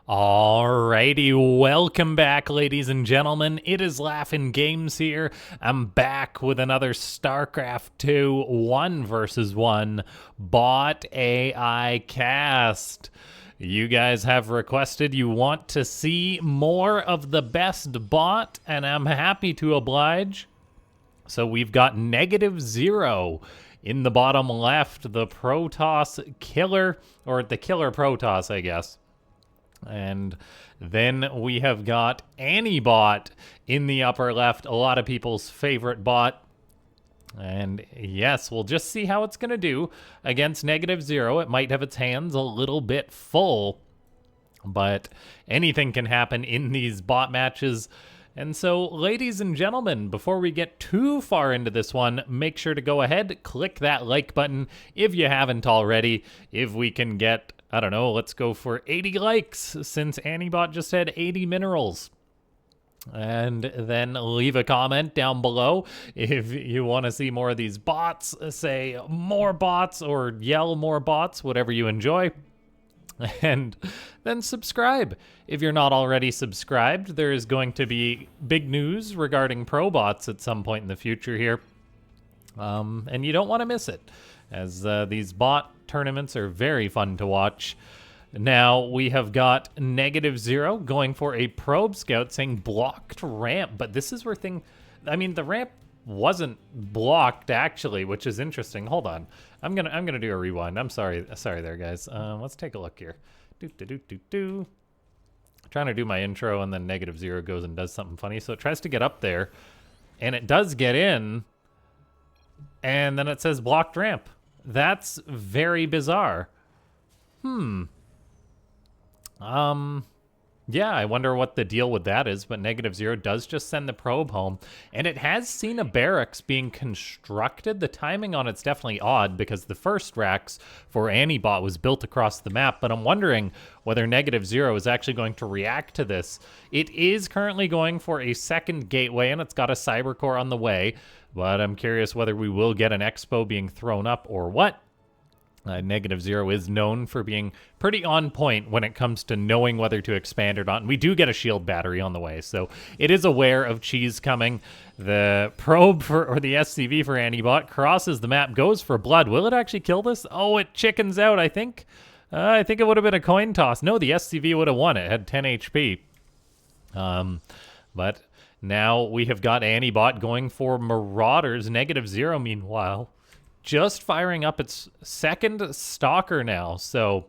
Alrighty, welcome back, ladies and gentlemen. It is LaughNgamez here. I'm back with another Starcraft 2 1 versus 1 bot AI cast. You guys have requested you want to see more of the best bot, and I'm happy to oblige. So we've got NegativeZero in the bottom left, the Protoss killer, or the killer Protoss, I guess. And then we have got ANIBot in the upper left, a lot of people's favorite bot. And yes, we'll just see how it's going to do against NegativeZero. It might have its hands a little bit full, but anything can happen in these bot matches. And so, ladies and gentlemen, before we get too far into this one, make sure to go ahead, click that like button if you haven't already. If we can get, I don't know, let's go for 80 likes since ANIBot just had 80 minerals. And then leave a comment down below if you want to see more of these bots, say more bots or yell more bots, whatever you enjoy. And then subscribe. If you're not already subscribed, there is going to be big news regarding pro bots at some point in the future here. And you don't want to miss it, as these bot tournaments are very fun to watch. Now, we have got NegativeZero going for a probe scout saying blocked ramp, but this is where the ramp wasn't blocked actually, which is interesting. Hold on. I'm gonna do a rewind. I'm sorry there, guys. Let's take a look here. Trying to do my intro, and then NegativeZero goes and does something funny. So it tries to get up there, and it does get in, and then it says blocked ramp. That's very bizarre. Yeah, I wonder what the deal with that is, but NegativeZero does just send the probe home, and it has seen a barracks being constructed. The timing on it's definitely odd, because the first racks for ANIBot was built across the map, but I'm wondering whether NegativeZero is actually going to react to this. It is currently going for a second gateway, and it's got a cyber core on the way, but I'm curious whether we will get an expo being thrown up or what. NegativeZero is known for being pretty on point when it comes to knowing whether to expand or not. And we do get a shield battery on the way, so it is aware of cheese coming. The probe or the SCV for ANIBot crosses the map, goes for blood. Will it actually kill this? Oh, it chickens out, I think. I think it would have been a coin toss. No, the SCV would have won. It had 10 HP. But now we have got ANIBot going for Marauders. NegativeZero, meanwhile, just firing up its second Stalker now. So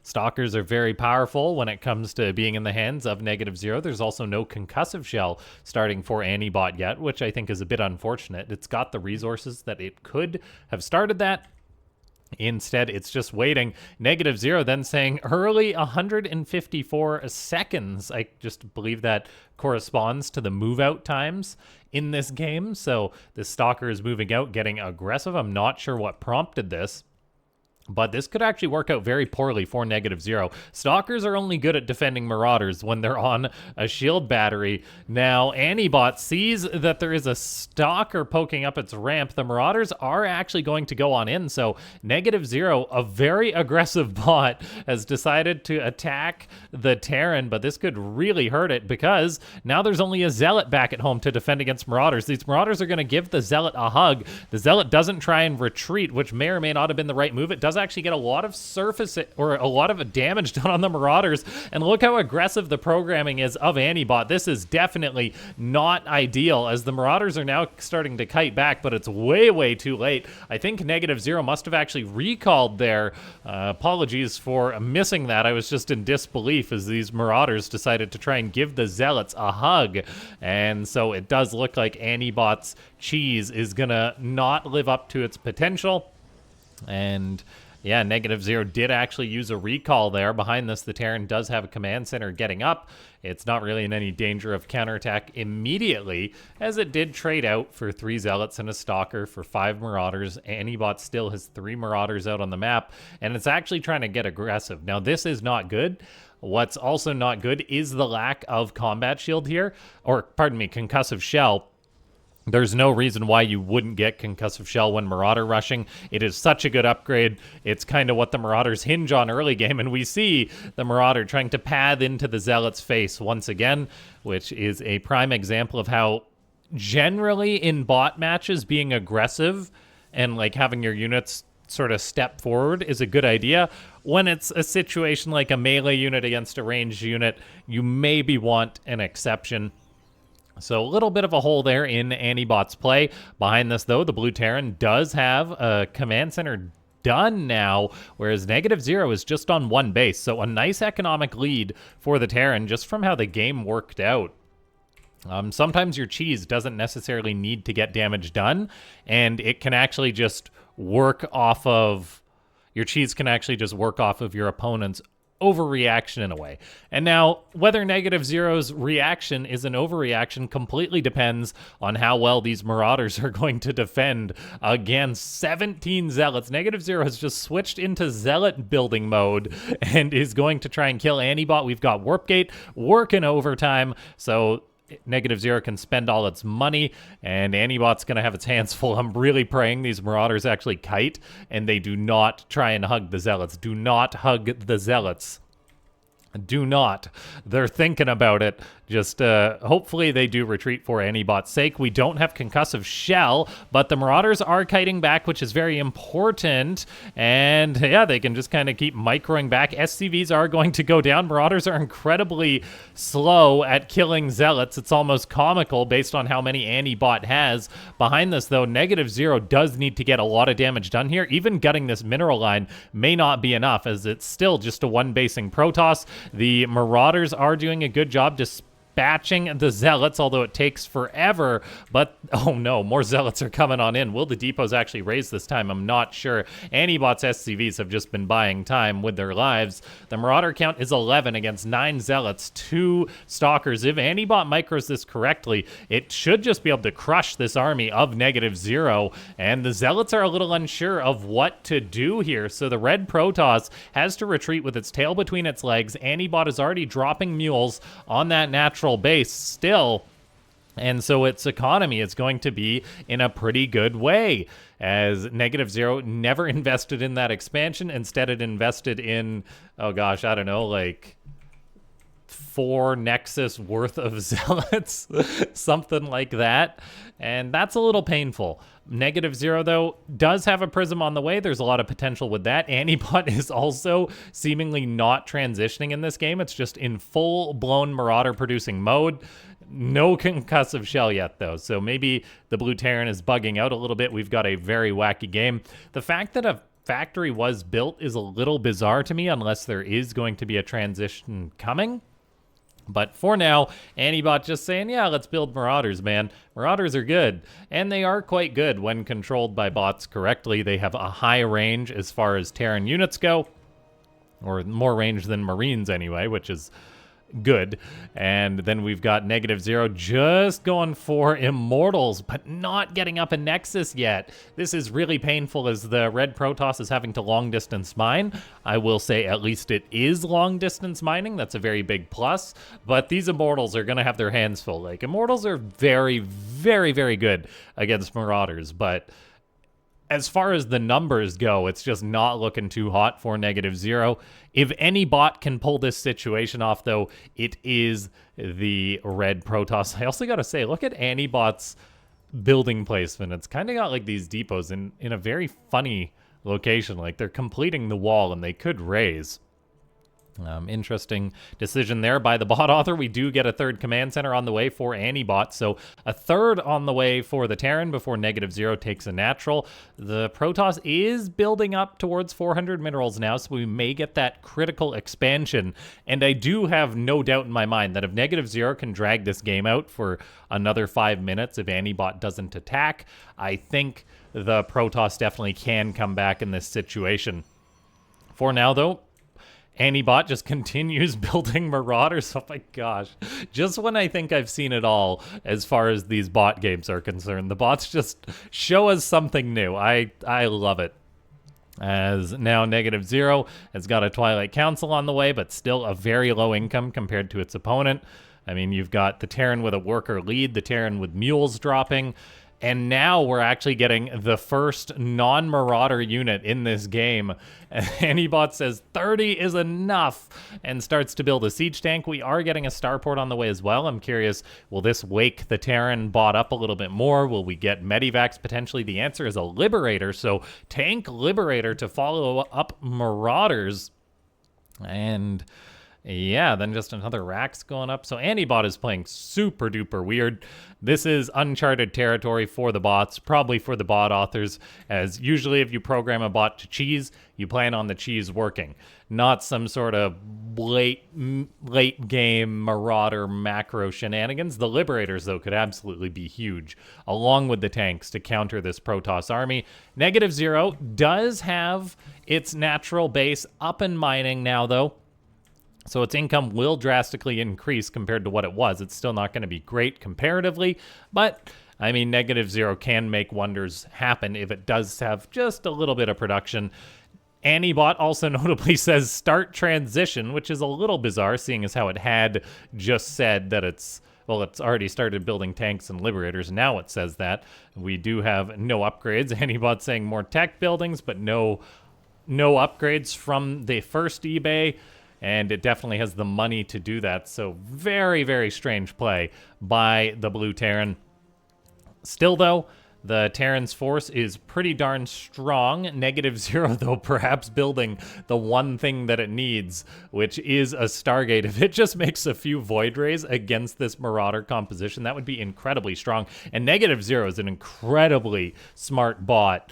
Stalkers are very powerful when it comes to being in the hands of NegativeZero. There's also no concussive shell starting for ANIBot yet, which I think is a bit unfortunate. It's got the resources that it could have started that. Instead, it's just waiting. NegativeZero then saying early 154 seconds. I just believe that corresponds to the move out times in this game. So the Stalker is moving out, getting aggressive. I'm not sure what prompted this, but this could actually work out very poorly for NegativeZero. Stalkers are only good at defending Marauders when they're on a shield battery. Now, ANIBot sees that there is a Stalker poking up its ramp. The Marauders are actually going to go on in, so NegativeZero, a very aggressive bot, has decided to attack the Terran, but this could really hurt it, because now there's only a Zealot back at home to defend against Marauders. These Marauders are going to give the Zealot a hug. The Zealot doesn't try and retreat, which may or may not have been the right move. It does actually get a lot of surface or a lot of damage done on the Marauders, and look how aggressive the programming is of ANIBot. This is definitely not ideal, as the Marauders are now starting to kite back, but it's way too late. I think NegativeZero must have actually recalled there. Apologies for missing that. I was just in disbelief as these Marauders decided to try and give the Zealots a hug, and so it does look like ANIBot's cheese is gonna not live up to its potential. And yeah, NegativeZero did actually use a recall there. Behind this, the Terran does have a command center getting up. It's not really in any danger of counterattack immediately, as it did trade out for 3 Zealots and a Stalker for 5 Marauders. ANIBot still has 3 Marauders out on the map, and it's actually trying to get aggressive. Now, this is not good. What's also not good is the lack of combat shield here, or pardon me, concussive shell. There's no reason why you wouldn't get Concussive Shell when Marauder rushing. It is such a good upgrade. It's kind of what the Marauders hinge on early game, and we see the Marauder trying to path into the Zealot's face once again, which is a prime example of how generally in bot matches being aggressive and like having your units sort of step forward is a good idea. When it's a situation like a melee unit against a ranged unit, you maybe want an exception. So a little bit of a hole there in ANIBot's play. Behind this, though, the Blue Terran does have a command center done now, whereas NegativeZero is just on one base. So a nice economic lead for the Terran just from how the game worked out. Sometimes your cheese doesn't necessarily need to get damage done, and it can actually just work off of... Your cheese can actually just work off of your opponent's overreaction in a way. And now, whether NegativeZero's reaction is an overreaction completely depends on how well these Marauders are going to defend against 17 Zealots. NegativeZero has just switched into Zealot building mode and is going to try and kill ANIBot. We've got Warpgate working overtime, so NegativeZero can spend all its money, and ANIBot's going to have its hands full. I'm really praying these Marauders actually kite, and they do not try and hug the Zealots. Do not hug the Zealots. Do not. They're thinking about it. Just hopefully they do retreat for ANIBot's sake. We don't have Concussive Shell, but the Marauders are kiting back, which is very important. And yeah, they can just kind of keep microing back. SCVs are going to go down. Marauders are incredibly slow at killing Zealots. It's almost comical based on how many ANIBot has. Behind this, though, NegativeZero does need to get a lot of damage done here. Even gutting this mineral line may not be enough, as it's still just a one-basing Protoss. The Marauders are doing a good job dispatching the Zealots, although it takes forever. But, oh no, more Zealots are coming on in. Will the depots actually raise this time? I'm not sure. ANIBot's SCVs have just been buying time with their lives. The Marauder count is 11 against 9 Zealots, 2 Stalkers. If ANIBot micros this correctly, it should just be able to crush this army of NegativeZero. And the Zealots are a little unsure of what to do here. So the red Protoss has to retreat with its tail between its legs. ANIBot is already dropping mules on that natural base still, and so its economy is going to be in a pretty good way, as NegativeZero never invested in that expansion. Instead, it invested in, oh gosh, I don't know, like 4 Nexus worth of Zealots, something like that, and that's a little painful. NegativeZero, though, does have a Prism on the way. There's a lot of potential with that. ANIBot is also seemingly not transitioning in this game. It's just in full-blown Marauder-producing mode. No Concussive Shell yet, though, so maybe the Blue Terran is bugging out a little bit. We've got a very wacky game. The fact that a factory was built is a little bizarre to me, unless there is going to be a transition coming. But for now, ANIBot just saying, yeah, let's build Marauders, man. Marauders are good, and they are quite good when controlled by bots correctly. They have a high range as far as Terran units go, or more range than Marines anyway, which is good. And then we've got NegativeZero just going for Immortals, but not getting up a Nexus yet. This is really painful, as the red Protoss is having to long-distance mine. I will say at least it is long-distance mining. That's a very big plus. But these Immortals are going to have their hands full. Like, Immortals are very, very, very good against Marauders, but as far as the numbers go, it's just not looking too hot for NegativeZero. If any bot can pull this situation off, though, it is the red Protoss. I also got to say, look at ANIBot's building placement. It's kind of got like these depots in a very funny location. Like, they're completing the wall, and they could raise. Interesting decision there by the bot author. We do get a third command center on the way for ANIBot, so a third on the way for the Terran before NegativeZero takes a natural. The Protoss is building up towards 400 minerals now, so we may get that critical expansion, and I do have no doubt in my mind that if NegativeZero can drag this game out for another 5 minutes if ANIBot doesn't attack, I think the Protoss definitely can come back in this situation. For now, though, ANIBot just continues building Marauders. Oh my gosh. Just when I think I've seen it all as far as these bot games are concerned, the bots just show us something new. I love it. As now NegativeZero has got a Twilight Council on the way, but still a very low income compared to its opponent. I mean, you've got the Terran with a worker lead, the Terran with mules dropping. And now we're actually getting the first non-Marauder unit in this game. ANIBot says 30 is enough and starts to build a siege tank. We are getting a starport on the way as well. I'm curious, will this wake the Terran bot up a little bit more? Will we get Medivacs potentially? The answer is a Liberator. So tank Liberator to follow up Marauders. And yeah, then just another Rax going up. So ANIBot is playing super duper weird. This is uncharted territory for the bots, probably for the bot authors, as usually if you program a bot to cheese, you plan on the cheese working, not some sort of late game Marauder macro shenanigans. The Liberators, though, could absolutely be huge, along with the tanks to counter this Protoss army. NegativeZero does have its natural base up and mining now, though. So its income will drastically increase compared to what it was. It's still not going to be great comparatively, but I mean, NegativeZero can make wonders happen if it does have just a little bit of production. ANIBot also notably says start transition, which is a little bizarre, seeing as how it had just said that it's already started building tanks and Liberators. Now it says that. We do have no upgrades. ANIBot saying more tech buildings, but no upgrades from the first eBay. And it definitely has the money to do that. So very, very strange play by the Blue Terran. Still, though, the Terran's force is pretty darn strong. NegativeZero, though, perhaps building the one thing that it needs, which is a Stargate. If it just makes a few Void Rays against this Marauder composition, that would be incredibly strong. And NegativeZero is an incredibly smart bot.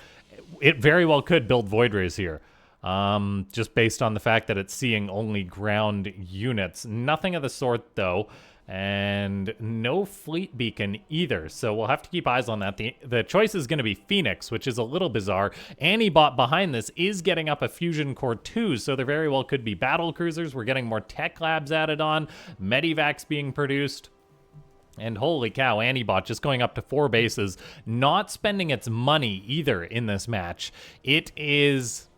It very well could build Void Rays here. Just based on the fact that it's seeing only ground units. Nothing of the sort, though, and no fleet beacon either, so we'll have to keep eyes on that. The choice is going to be Phoenix, which is a little bizarre. ANIBot behind this is getting up a Fusion Core 2, so there very well could be battle cruisers. We're getting more tech labs added on, Medivacs being produced. And holy cow, ANIBot just going up to 4 bases, not spending its money either in this match. It is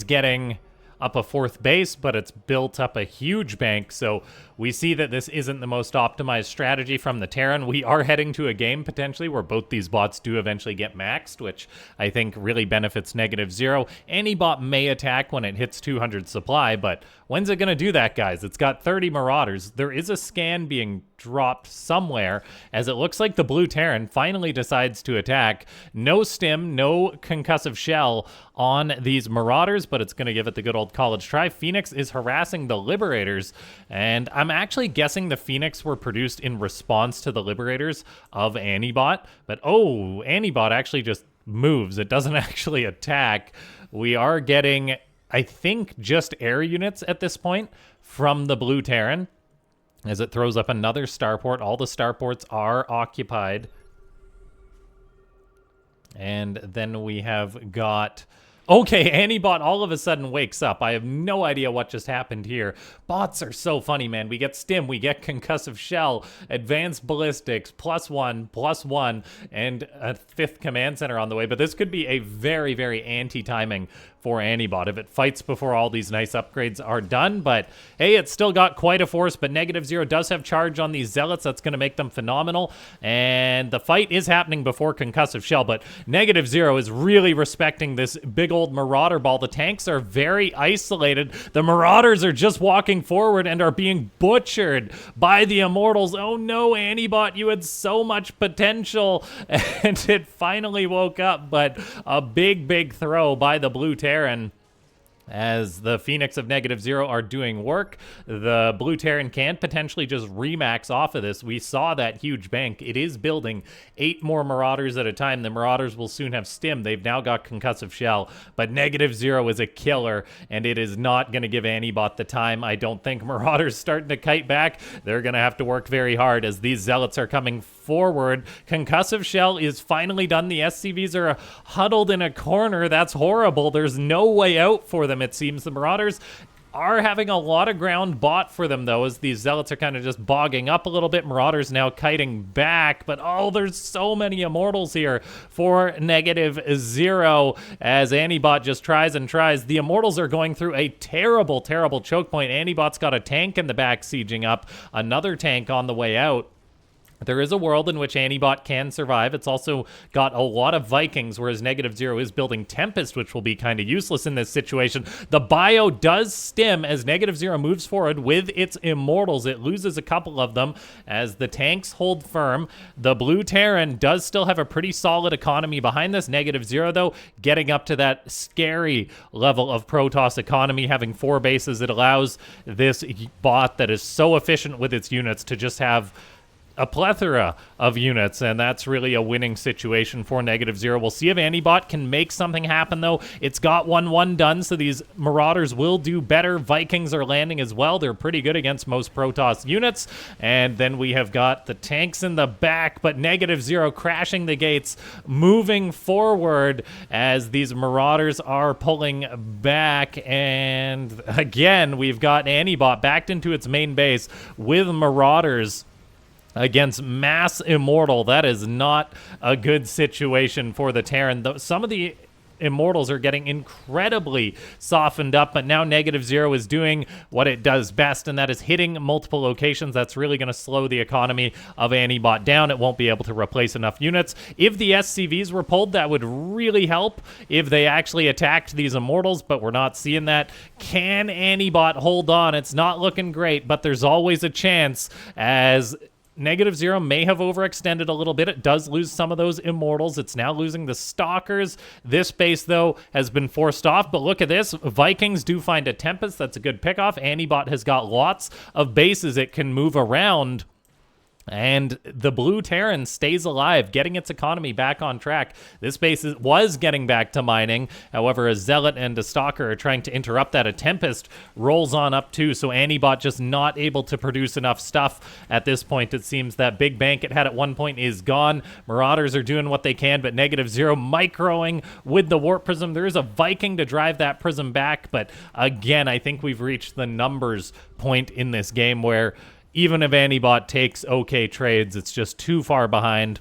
getting up a 4th base, but it's built up a huge bank, so we see that this isn't the most optimized strategy from the Terran. We are heading to a game, potentially, where both these bots do eventually get maxed, which I think really benefits NegativeZero. ANIBot may attack when it hits 200 supply, but when's it going to do that, guys? It's got 30 Marauders. There is a scan being dropped somewhere, as it looks like the Blue Terran finally decides to attack. No stim, no concussive shell on these Marauders, but it's going to give it the good old college try. Phoenix is harassing the Liberators, and I'm actually guessing the Phoenix were produced in response to the Liberators of ANIBot, but oh, ANIBot actually just moves. It doesn't actually attack. We are getting, I think, just air units at this point from the Blue Terran, as it throws up another starport. All the starports are occupied. And then we have got... Okay, ANIBot all of a sudden wakes up. I have no idea what just happened here. Bots are so funny, man. We get stim, we get concussive shell, advanced ballistics, +1, and a 5th command center on the way. But this could be a very, very anti-timing for ANIBot if it fights before all these nice upgrades are done. But hey, it's still got quite a force, but NegativeZero does have charge on these Zealots. That's going to make them phenomenal. And the fight is happening before concussive shell, but NegativeZero is really respecting this big old Marauder ball. The tanks are very isolated. The Marauders are just walking forward and are being butchered by the Immortals. Oh no, ANIBot, you had so much potential. And it finally woke up, but a big, big throw by the Blue Terran. As the Phoenix of NegativeZero are doing work, the Blue Terran can potentially just remax off of this. We saw that huge bank. It is building 8 more Marauders at a time. The Marauders will soon have stim. They've now got concussive shell, but NegativeZero is a killer, and it is not going to give ANIBot the time. I don't think Marauders starting to kite back. They're going to have to work very hard as these Zealots are coming forward. Concussive shell is finally done. The SCVs are huddled in a corner. That's horrible. There's no way out for them, it seems. The Marauders are having a lot of ground bought for them, though, as these Zealots are kind of just bogging up a little bit. Marauders now kiting back, but oh, there's so many Immortals here for NegativeZero as ANIBot just tries and tries. The Immortals are going through a terrible, terrible choke point. ANIBot's got a tank in the back sieging up, another tank on the way out. There is a world in which ANIBot can survive. It's also got a lot of Vikings, whereas NegativeZero is building Tempest, which will be kind of useless in this situation. The bio does stim as NegativeZero moves forward with its Immortals. It loses a couple of them as the tanks hold firm. The Blue Terran does still have a pretty solid economy behind this. NegativeZero, though, getting up to that scary level of Protoss economy, having 4 bases. It allows this bot that is so efficient with its units to just have a plethora of units, and that's really a winning situation for NegativeZero. We'll see if ANIBot can make something happen, though. It's got 1-1 done, so these Marauders will do better. Vikings are landing as well. They're pretty good against most Protoss units. And then we have got the tanks in the back, but NegativeZero crashing the gates, moving forward as these Marauders are pulling back. And again, we've got ANIBot backed into its main base with Marauders against Mass Immortal. That is not a good situation for the Terran. Some of the Immortals are getting incredibly softened up, but now NegativeZero is doing what it does best, and that is hitting multiple locations. That's really going to slow the economy of ANIBot down. It won't be able to replace enough units. If the SCVs were pulled, that would really help if they actually attacked these Immortals, but we're not seeing that. Can ANIBot hold on? It's not looking great, but there's always a chance as NegativeZero may have overextended a little bit. It does lose some of those Immortals. It's now losing the Stalkers. This base, though, has been forced off. But look at this. Vikings do find a Tempest. That's a good pickoff. ANIBot has got lots of bases it can move around. And the Blue Terran stays alive, getting its economy back on track. This base was getting back to mining. However, a Zealot and a Stalker are trying to interrupt that. A Tempest rolls on up too, so ANIBot just not able to produce enough stuff at this point. It seems that big bank it had at one point is gone. Marauders are doing what they can, but NegativeZero microing with the Warp Prism. There is a Viking to drive that Prism back, but again, I think we've reached the numbers point in this game where even if ANIBot takes okay trades, it's just too far behind.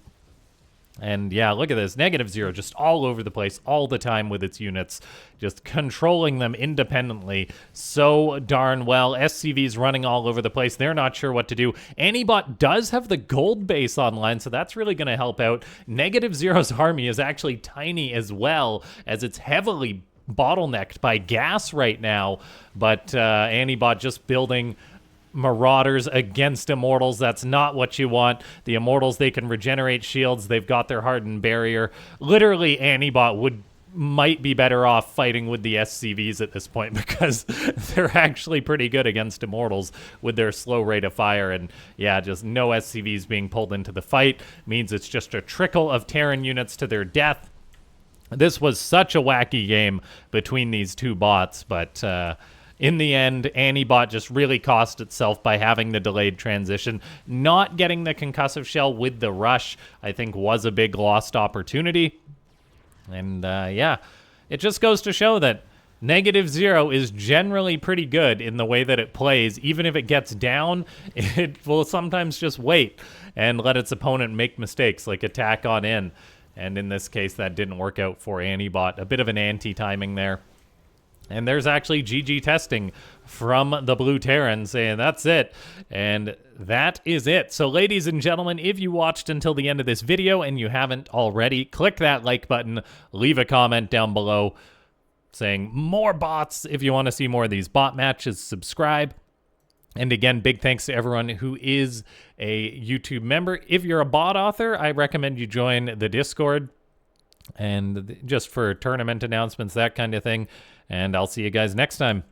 And yeah, look at this. NegativeZero just all over the place all the time with its units, just controlling them independently so darn well. SCV's running all over the place. They're not sure what to do. ANIBot does have the gold base online, so that's really going to help out. NegativeZero's army is actually tiny as well, as it's heavily bottlenecked by gas right now. But ANIBot just building Marauders against Immortals. That's not what you want. The Immortals, they can regenerate shields. They've got their hardened barrier. Literally, ANIBot might be better off fighting with the SCVs at this point because they're actually pretty good against Immortals with their slow rate of fire. And yeah, just no SCVs being pulled into the fight means it's just a trickle of Terran units to their death. This was such a wacky game between these two bots, but in the end, ANIBot just really cost itself by having the delayed transition. Not getting the concussive shell with the rush, I think, was a big lost opportunity. And yeah, it just goes to show that NegativeZero is generally pretty good in the way that it plays. Even if it gets down, it will sometimes just wait and let its opponent make mistakes, like attack on in. And in this case, that didn't work out for ANIBot. A bit of an anti-timing there. And there's actually GG testing from the Blue Terran saying that's it. And that is it. So ladies and gentlemen, if you watched until the end of this video and you haven't already, click that like button, leave a comment down below saying more bots. If you want to see more of these bot matches, subscribe. And again, big thanks to everyone who is a YouTube member. If you're a bot author, I recommend you join the Discord. And just for tournament announcements, that kind of thing. And I'll see you guys next time.